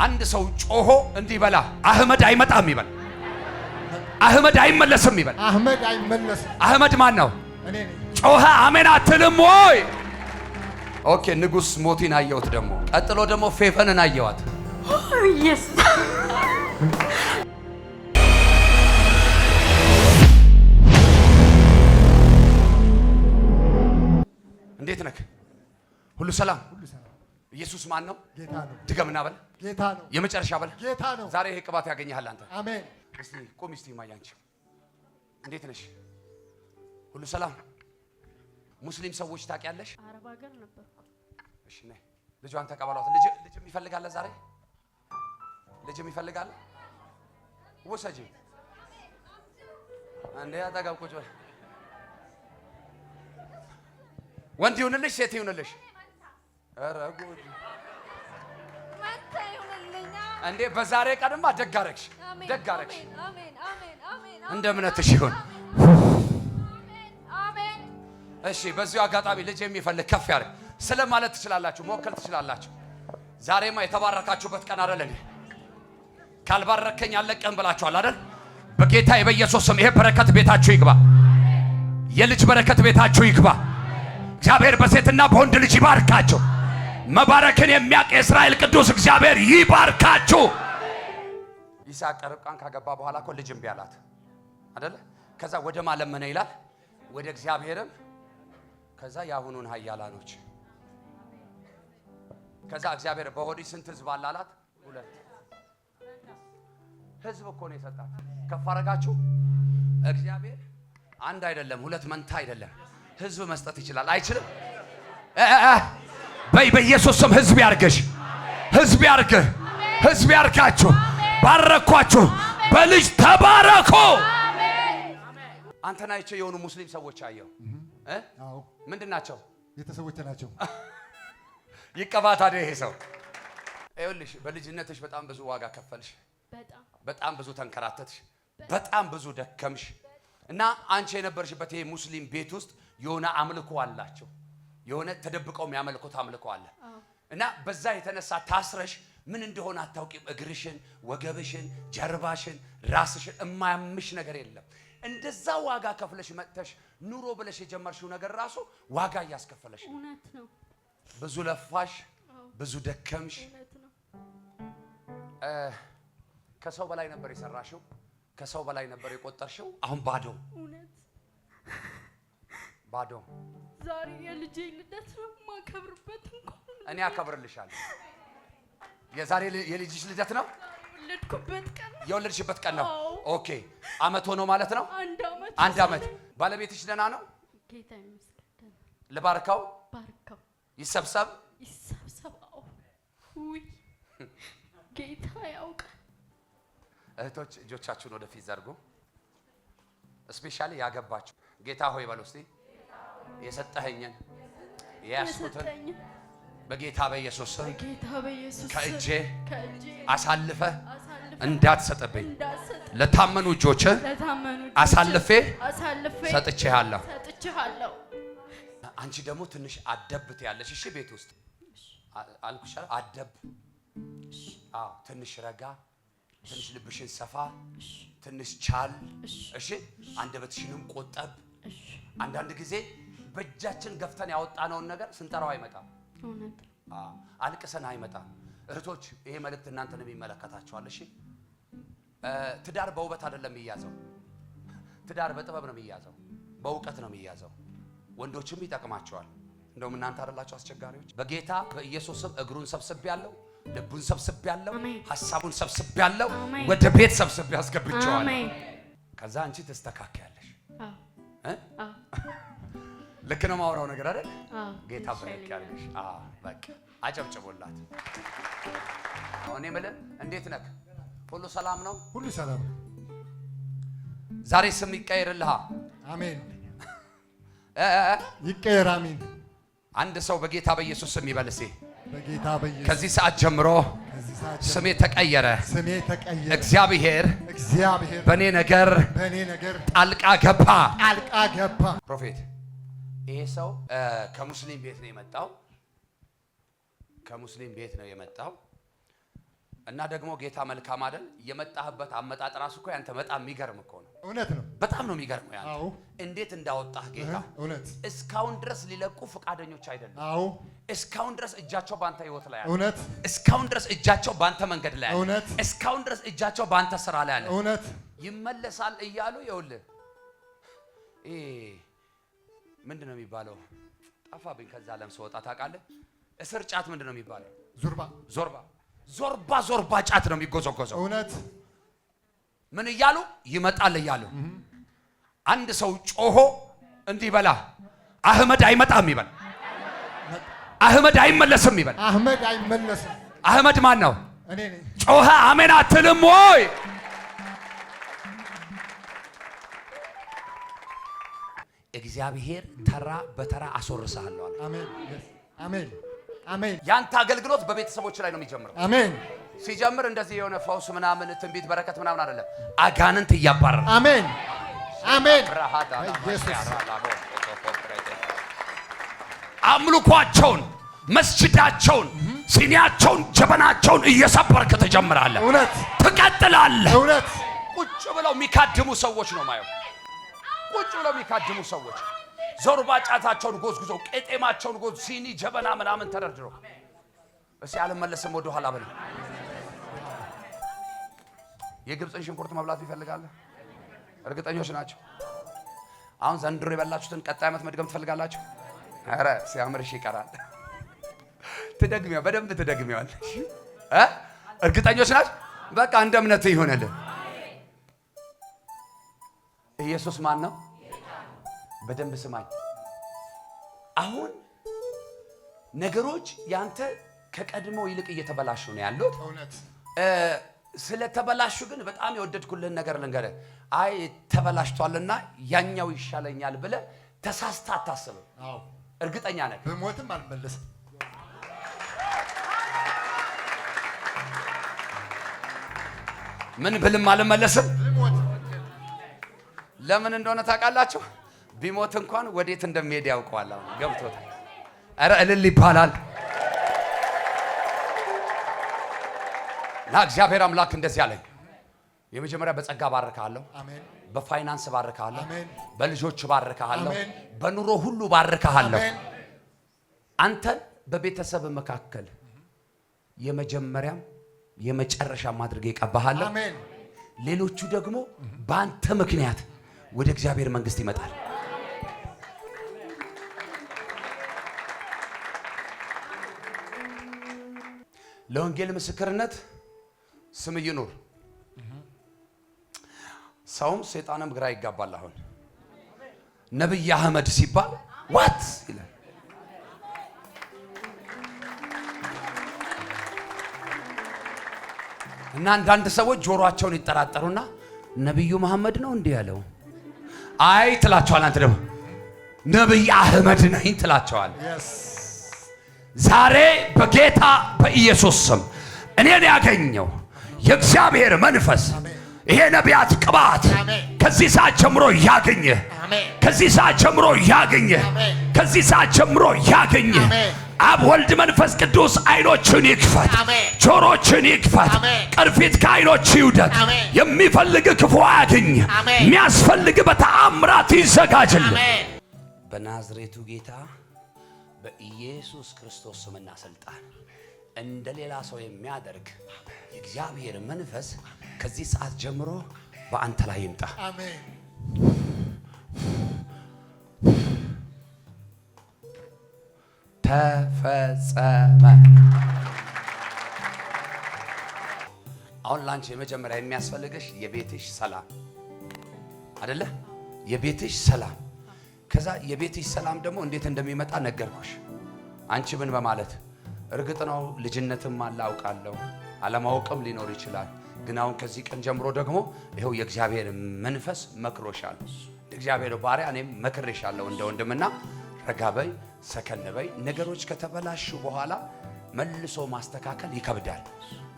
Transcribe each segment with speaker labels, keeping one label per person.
Speaker 1: አንድ ሰው ጮሆ እንዲበላ አህመድ አይመጣም ይበል። አህመድ አይመለስም ይበል።
Speaker 2: አህመድ አይመለስም።
Speaker 1: አህመድ ማን ነው?
Speaker 2: እኔ ነኝ።
Speaker 1: ጮኸ አሜን አትልም ወይ? ኦኬ ንጉስ ሞቲን አየሁት። ደግሞ ቀጥሎ ደግሞ ፌፈንን አየዋት።
Speaker 3: ኢየሱስ
Speaker 1: እንዴት ነህ? ሁሉ ሰላም?
Speaker 2: ሁሉ ሰላም።
Speaker 1: ኢየሱስ ማን ነው?
Speaker 2: ጌታ ነው።
Speaker 1: ድገምና በል።
Speaker 2: ጌታ ነው።
Speaker 1: የመጨረሻ በል።
Speaker 2: ጌታ ነው።
Speaker 1: ዛሬ ይሄ ቅባት ያገኘሃል አንተ።
Speaker 2: አሜን።
Speaker 1: እስቲ ቆም እስቲ ማያንቺ እንዴት ነሽ? ሁሉ ሰላም? ሙስሊም ሰዎች ታውቂያለሽ?
Speaker 3: አረብ ሀገር ነበርኩ።
Speaker 1: እሺ ነይ ልጇን ተቀበሏት። ልጅም ይፈልጋል ዛሬ ልጅም ይፈልጋል። ወሰጂ አንዴ አጠገብ ቁጭ በል። ወንድ ይሁንልሽ ሴት ይሁንልሽ? ኧረ ጉድ
Speaker 4: መንታ ይሁንልኛ።
Speaker 1: እንዴ በዛሬ ቀንማ ደግ አደረግሽ፣ ደግ አደረግሽ።
Speaker 4: አሜን አሜን አሜን።
Speaker 1: እንደ እምነትሽ ይሁን።
Speaker 4: አሜን።
Speaker 1: እሺ በዚሁ አጋጣሚ ልጅ የሚፈልግ ከፍ ያድርግ ስለ ማለት ትችላላችሁ፣ መወከል ትችላላችሁ። ዛሬማ የተባረካችሁበት ቀን አይደል እንዴ? ካልባረከኝ አለቀን ብላችኋል አይደል? በጌታ በኢየሱስ ስም ይሄ በረከት ቤታችሁ ይግባ። የልጅ በረከት ቤታችሁ ይግባ። እግዚአብሔር በሴትና በወንድ ልጅ ይባርካችሁ። መባረክን የሚያውቅ የእስራኤል ቅዱስ እግዚአብሔር ይባርካችሁ። ይስሐቅ ርብቃን ካገባ በኋላ እኮ ልጅ እምቢ አላት አይደል? ከዛ ወደ ማለመነ ይላል ወደ እግዚአብሔርም ከዛ ያሁኑን ኃያላኖች ከዛ እግዚአብሔር በሆዲ ስንት ህዝብ አላላት? 2 ህዝብ እኮ ነው የሰጣት። ከፍ አደረጋችሁ። እግዚአብሔር አንድ አይደለም 2 መንታ አይደለም ህዝብ መስጠት ይችላል። አይችልም? በኢየሱስ ስም ህዝብ ያርገሽ፣ ህዝብ ያርገህ፣ ህዝብ ያርጋችሁ። ባረኳችሁ። በልጅ ተባረኩ። አንተና አይቼ የሆኑ ሙስሊም ሰዎች አየሁ።
Speaker 2: አዎ
Speaker 1: ምንድን ናቸው?
Speaker 2: ቤተሰቦቼ ናቸው።
Speaker 1: ይቀባታ ይሄ ሰው። ይኸውልሽ በልጅነትሽ በጣም ብዙ ዋጋ ከፈልሽ፣ በጣም ብዙ ተንከራተትሽ፣ በጣም ብዙ ደከምሽ እና አንቺ የነበርሽበት ይሄ ሙስሊም ቤት ውስጥ የሆነ አምልኮ አላቸው። የሆነ ተደብቀው የሚያመልኩት አምልኮ አለ እና በዛ የተነሳ ታስረሽ ምን እንደሆነ አታውቂም። እግርሽን፣ ወገብሽን፣ ጀርባሽን፣ ራስሽን የማያምሽ ነገር የለም። እንደዛ ዋጋ ከፍለሽ መጥተሽ ኑሮ ብለሽ የጀመርሽው ነገር ራሱ ዋጋ እያስከፈለሽ ነው።
Speaker 3: እውነት ነው።
Speaker 1: ብዙ ለፋሽ፣ ብዙ ደከምሽ። ከሰው በላይ ነበር የሰራሽው፣ ከሰው በላይ ነበር የቆጠርሽው። አሁን ባዶ ባዶ።
Speaker 3: ዛሬ የልጄ ልደት ነው ማከብርበት። እንኳን
Speaker 1: እኔ አከብርልሻለሁ። የዛሬ የልጅሽ ልደት ነው?
Speaker 3: የወለድኩበት ቀን
Speaker 1: የወለድሽበት ቀን ነው። ኦኬ አመት ሆኖ ማለት ነው? አንድ አመት። ባለቤትሽ ደህና ነው?
Speaker 3: ጌታ ይመስገን።
Speaker 1: ልባርከው?
Speaker 3: ባርከው።
Speaker 1: ይሰብሰብ?
Speaker 3: ይሰብሰባው። ውይ ጌታ ያውቃል።
Speaker 1: እህቶች እጆቻችሁን ወደፊት ዘርጉ። ስፔሻሊ ያገባችሁ ጌታ ሆይ በሉ እስቲ የሰጠኸኝን የያዝኩትን በጌታ በኢየሱስ ስም ከእጄ አሳልፈ እንዳትሰጥብኝ ለታመኑ እጆች አሳልፌ ሰጥቼሃለሁ። አንቺ ደግሞ ትንሽ አደብት ያለሽ እሺ፣ ቤት ውስጥ አልኩሽ አደብ። አዎ ትንሽ ረጋ፣ ትንሽ ልብሽን ሰፋ፣ ትንሽ ቻል። እሺ አንደበትሽንም ቆጠብ። አንዳንድ ጊዜ በእጃችን ገፍተን ያወጣነውን ነገር ስንጠራው አይመጣም። አልቅሰን አይመጣም። እህቶች ይሄ መልእክት እናንተንም ይመለከታችኋል። እሺ ትዳር በውበት አይደለም የሚያዘው። ትዳር በጥበብ ነው የሚያዘው፣ በእውቀት ነው የሚያዘው። ወንዶችም ይጠቅማቸዋል። እንደውም እናንተ አይደላችሁ አስቸጋሪዎች። በጌታ በኢየሱስ ስም እግሩን ሰብስቤያለሁ፣ ልቡን ሰብስቤያለሁ፣ ሐሳቡን ሰብስቤያለሁ፣ ወደ ቤት ሰብስቤ አስገብቼዋለሁ። ከዛ አንቺ ተስተካከያለሽ። ልክ ነው ማውራው ነገር አይደል? ጌታ በረክ ያለሽ። በቃ አጨብጭቦላት። እኔ የምልህ እንዴት ነህ? ሁሉ ሰላም ነው?
Speaker 2: ሁሉ ሰላም።
Speaker 1: ዛሬ ስም ይቀየርልህ። አሜን።
Speaker 2: ይቀየር። አሜን።
Speaker 1: አንድ ሰው በጌታ በኢየሱስ ስም ይበልሴ።
Speaker 2: በጌታ በኢየሱስ
Speaker 1: ከዚህ ሰዓት ጀምሮ ስሜ ተቀየረ።
Speaker 2: ስሜ ተቀየረ።
Speaker 1: እግዚአብሔር በኔ ነገር ጣልቃ ገባ። ፕሮፌት ይሄ ሰው ከሙስሊም ቤት ነው የመጣው። እና ደግሞ ጌታ መልካም አይደል? የመጣህበት አመጣጥ ራሱ እኮ ያንተ በጣም የሚገርም እኮ ነው።
Speaker 2: እውነት ነው።
Speaker 1: በጣም ነው የሚገርመው ያንተ።
Speaker 2: አዎ።
Speaker 1: እንዴት እንዳወጣህ ጌታ።
Speaker 2: እውነት።
Speaker 1: እስካሁን ድረስ ሊለቁ ፈቃደኞች አይደለም።
Speaker 2: አዎ።
Speaker 1: እስካሁን ድረስ እጃቸው ባንተ ህይወት ላይ አለ።
Speaker 2: እውነት።
Speaker 1: እስካሁን ድረስ እጃቸው ባንተ መንገድ ላይ አለ።
Speaker 2: እውነት።
Speaker 1: እስካሁን ድረስ እጃቸው ባንተ ስራ ላይ አለ።
Speaker 2: እውነት።
Speaker 1: ይመለሳል እያሉ ይኸውልህ ምንድነው የሚባለው? ጠፋብኝ። ከዛ ዓለም ስወጣ ታውቃለህ? እስር ጫት ምንድነው የሚባለው? ዞርባ ጫት ነው የሚጎዘጎዘው።
Speaker 2: እውነት።
Speaker 1: ምን እያሉ ይመጣል እያሉ አንድ ሰው ጮሆ እንዲህ በላ አህመድ አይመጣም ይበል፣ አህመድ አይመለስም ይበል።
Speaker 2: አህመድ አይመለስም።
Speaker 1: አህመድ ማን ነው?
Speaker 2: እኔ ነኝ።
Speaker 1: ጮኸ አሜን አትልም ወይ? እግዚአብሔር ተራ በተራ አስወርሳለሁ አለ።
Speaker 2: አሜን አሜን አሜን።
Speaker 1: ያንተ አገልግሎት በቤተሰቦች ላይ ነው የሚጀምረው።
Speaker 2: አሜን።
Speaker 1: ሲጀምር እንደዚህ የሆነ ፈውስ ምናምን ትንቢት በረከት ምናምን አይደለም። አጋንንት እያባረረ
Speaker 2: አሜን አሜን።
Speaker 1: አምልኳቸውን፣ መስጂዳቸውን፣ ሲኒያቸውን፣ ጀበናቸውን እየሰበርክ ትጀምራለህ።
Speaker 2: እውነት።
Speaker 1: ትቀጥላለህ።
Speaker 2: እውነት።
Speaker 1: ቁጭ ብለው የሚካድሙ ሰዎች ነው ማየው። ቁጭ ብለው የሚካድሙ ሰዎች ዞርባ ጫታቸውን ጎዝጉዘው ቄጤማቸውን ጎዝ ሲኒ ጀበና ምናምን ተደርድረው እስኪ አልመለስም ወደ ኋላ በል። የግብፅን ሽንኩርት መብላት ይፈልጋል? እርግጠኞች ናቸው? አሁን ዘንድሮ የበላችሁትን ቀጣይ ዓመት መድገም ትፈልጋላችሁ? ኧረ ሲያምርሽ ይቀራል። ትደግሚው፣ በደንብ ትደግሚዋለሽ። እርግጠኞች ናችሁ? በቃ እንደ እምነት ይሆነልህ። ኢየሱስ ማን ነው? በደንብ ስማኝ። አሁን ነገሮች ያንተ ከቀድሞ ይልቅ እየተበላሹ ነው ያሉት።
Speaker 2: እውነት።
Speaker 1: ስለተበላሹ ግን በጣም የወደድኩልህን ነገር ልንገርህ። አይ ተበላሽቷልና ያኛው ይሻለኛል ብለህ ተሳስተህ አታስብም።
Speaker 2: አዎ።
Speaker 1: እርግጠኛ ነህ?
Speaker 2: ብሞትም አልመለስም።
Speaker 1: ምን ብልም አልመለስም።
Speaker 2: ብሞት
Speaker 1: ለምን እንደሆነ ታውቃላችሁ? ቢሞት እንኳን ወዴት እንደሚሄድ ያውቀዋል። አሁን ገብቶታል። ኧረ እልል ይባላል። ና እግዚአብሔር አምላክ እንደዚህ አለኝ። የመጀመሪያ በጸጋ ባርካለሁ፣
Speaker 2: አሜን።
Speaker 1: በፋይናንስ ባርካለሁ፣
Speaker 2: አሜን።
Speaker 1: በልጆች ባርካለሁ፣
Speaker 2: አሜን።
Speaker 1: በኑሮ ሁሉ ባርካለሁ።
Speaker 2: አሜን።
Speaker 1: አንተን በቤተሰብ መካከል የመጀመሪያም የመጨረሻ ማድረግ ይቀባሃለሁ።
Speaker 2: አሜን።
Speaker 1: ሌሎቹ ደግሞ በአንተ ምክንያት ወደ እግዚአብሔር መንግስት ይመጣል። ለወንጌል ምስክርነት ስም ይኑር። ሰውም ሰይጣንም ግራ ይጋባል። አሁን ነብይ አህመድ ሲባል ዋት ይላል። እና አንዳንድ ሰዎች ጆሮአቸውን ይጠራጠሩና ነብዩ መሐመድ ነው እንዲህ ያለው አይ ትላቸዋል። አንተ ደግሞ ነብይ አህመድ ነኝ ትላቸዋል። ዛሬ በጌታ በኢየሱስ ስም እኔን ያገኘው የእግዚአብሔር መንፈስ ይሄ ነቢያት ቅባት ከዚህ ሰዓት ጀምሮ ያገኘህ፣ ከዚህ ሰዓት ጀምሮ ያገኘህ፣ ከዚህ ሰዓት ጀምሮ ያገኘህ። አብ ወልድ መንፈስ ቅዱስ አይኖችን ይክፈት፣ ጆሮችን ይክፈት፣ ቅርፊት ከአይኖች ይውደቅ። የሚፈልግ ክፉ አያግኝ፣ የሚያስፈልግ በተአምራት ይዘጋጅል። በናዝሬቱ ጌታ በኢየሱስ ክርስቶስ ስምና ስልጣን እንደ ሌላ ሰው የሚያደርግ የእግዚአብሔር መንፈስ ከዚህ ሰዓት ጀምሮ በአንተ ላይ ይምጣ።
Speaker 2: አሜን።
Speaker 1: ተፈጸመ። አሁን ላንቺ የመጀመሪያ የሚያስፈልግሽ የቤትሽ ሰላም አይደለ? የቤትሽ ሰላም። ከዛ የቤትሽ ሰላም ደግሞ እንዴት እንደሚመጣ ነገርኩሽ። አንቺ ምን በማለት እርግጥ ነው ልጅነትም አለ አውቃለሁ፣ አለማወቅም ሊኖር ይችላል። ግን አሁን ከዚህ ቀን ጀምሮ ደግሞ ይኸው የእግዚአብሔር መንፈስ መክሮሻል። እግዚአብሔር ባሪያ እኔም መክሬሻለሁ እንደ ወንድምና ረጋ በይ፣ ሰከን በይ። ነገሮች ከተበላሹ በኋላ መልሶ ማስተካከል ይከብዳል።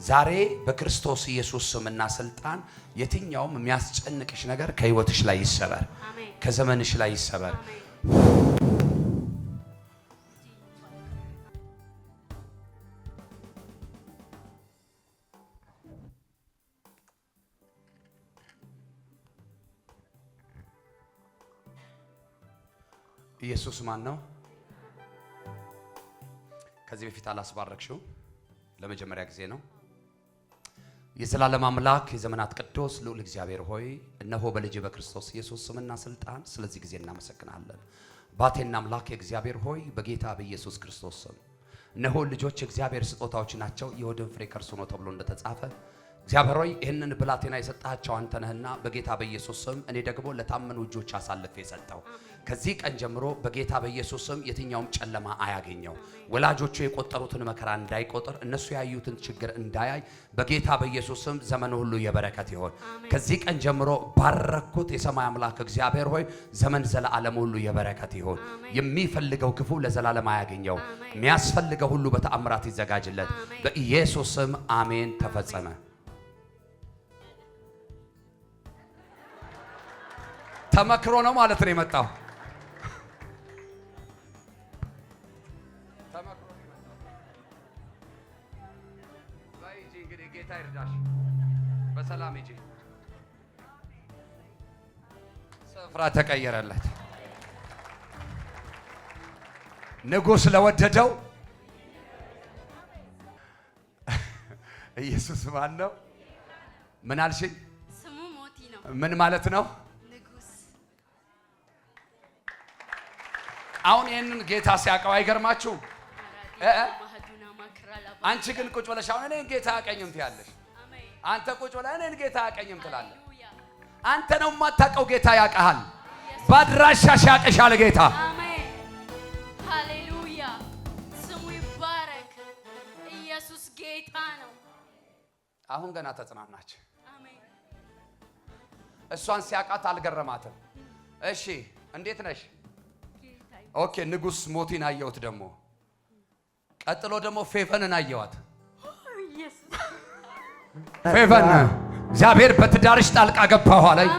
Speaker 1: ዛሬ በክርስቶስ ኢየሱስ ስምና ስልጣን የትኛውም የሚያስጨንቅሽ ነገር ከህይወትሽ ላይ ይሰበር፣ ከዘመንሽ ላይ ይሰበር። ኢየሱስ ማን ነው? ከዚህ በፊት አላስባረክሽው? ለመጀመሪያ ጊዜ ነው። የዘላለም አምላክ የዘመናት ቅዱስ ልዑል እግዚአብሔር ሆይ እነሆ በልጅ በክርስቶስ ኢየሱስ ስምና ስልጣን ስለዚህ ጊዜ እናመሰግናለን። ባቴና አምላክ የእግዚአብሔር ሆይ በጌታ በኢየሱስ ክርስቶስ ስም እነሆ ልጆች የእግዚአብሔር ስጦታዎች ናቸው፣ የሆድን ፍሬ ከእርሱ ነው ተብሎ እንደተጻፈ እግዚአብሔር ሆይ ይህንን ብላቴና የሰጣቸው አንተ ነህና በጌታ በኢየሱስ ስም እኔ ደግሞ ለታመኑ እጆች አሳልፌ የሰጠው ከዚህ ቀን ጀምሮ በጌታ በኢየሱስ ስም የትኛውም ጨለማ አያገኘው። ወላጆቹ የቆጠሩትን መከራ እንዳይቆጥር፣ እነሱ ያዩትን ችግር እንዳያይ በጌታ በኢየሱስ ስም ዘመኑ ሁሉ የበረከት ይሆን። ከዚህ ቀን ጀምሮ ባረኩት። የሰማይ አምላክ እግዚአብሔር ሆይ ዘመን ዘላለም ሁሉ የበረከት ይሆን። የሚፈልገው ክፉ ለዘላለም አያገኘው። የሚያስፈልገው ሁሉ በተአምራት ይዘጋጅለት በኢየሱስ ስም አሜን። ተፈጸመ። ተመክሮ ነው ማለት ነው የመጣው። ተመክሮ ነው የመጣው። ባይጂ እንግዲህ ጌታ ይርዳሽ። በሰላም ሂጂ። ስፍራ ተቀየረለት። ንጉሥ ለወደደው ኢየሱስ ማን ነው? ምን አልሽኝ?
Speaker 3: ስሙ ሞቲ ነው።
Speaker 1: ምን ማለት ነው? አሁን ይሄንን ጌታ ሲያውቀው አይገርማችሁም? አንቺ ግን ቁጭ ብለሽ አሁን እኔን ጌታ አያውቀኝም ትያለሽ። አንተ ቁጭ ብለህ እኔን ጌታ አያውቀኝም ትላለህ። አንተ ነው የማታውቀው፣ ጌታ ያውቅሃል። ባድራሻሽ ያውቅሻል ጌታ።
Speaker 3: አሜን ሃሌሉያ። ስሙ ይባረክ። ኢየሱስ ጌታ ነው።
Speaker 1: አሁን ገና ተጽናናች።
Speaker 3: አሜን።
Speaker 1: እሷን ሲያውቃት አልገረማትም። እሺ እንዴት ነሽ? ኦኬ ንጉሥ ሞቲን አየሁት። ደግሞ ቀጥሎ ደግሞ ፌቨንን አየዋት። ፌቨን እግዚአብሔር በትዳርሽ ጣልቃ ገባው አለኝ።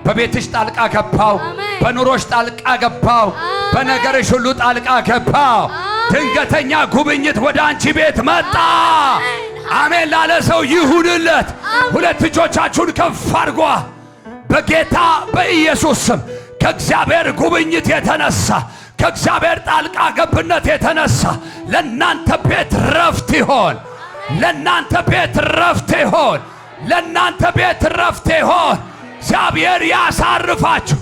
Speaker 1: በቤትሽ ጣልቃ ገባው፣ በኑሮሽ ጣልቃ ገባው፣ በነገርሽ ሁሉ ጣልቃ ገባው። ድንገተኛ ጉብኝት ወደ አንቺ ቤት መጣ። አሜን ላለ ሰው ይሁንለት። ሁለት እጆቻችሁን ከፍ አድርጓ። በጌታ በኢየሱስ ስም ከእግዚአብሔር ጉብኝት የተነሳ ከእግዚአብሔር ጣልቃ ገብነት የተነሳ ለናንተ ቤት ረፍት ይሆን። ለናንተ ቤት ረፍት ይሆን። ለናንተ ቤት ረፍት ይሆን። እግዚአብሔር ያሳርፋችሁ።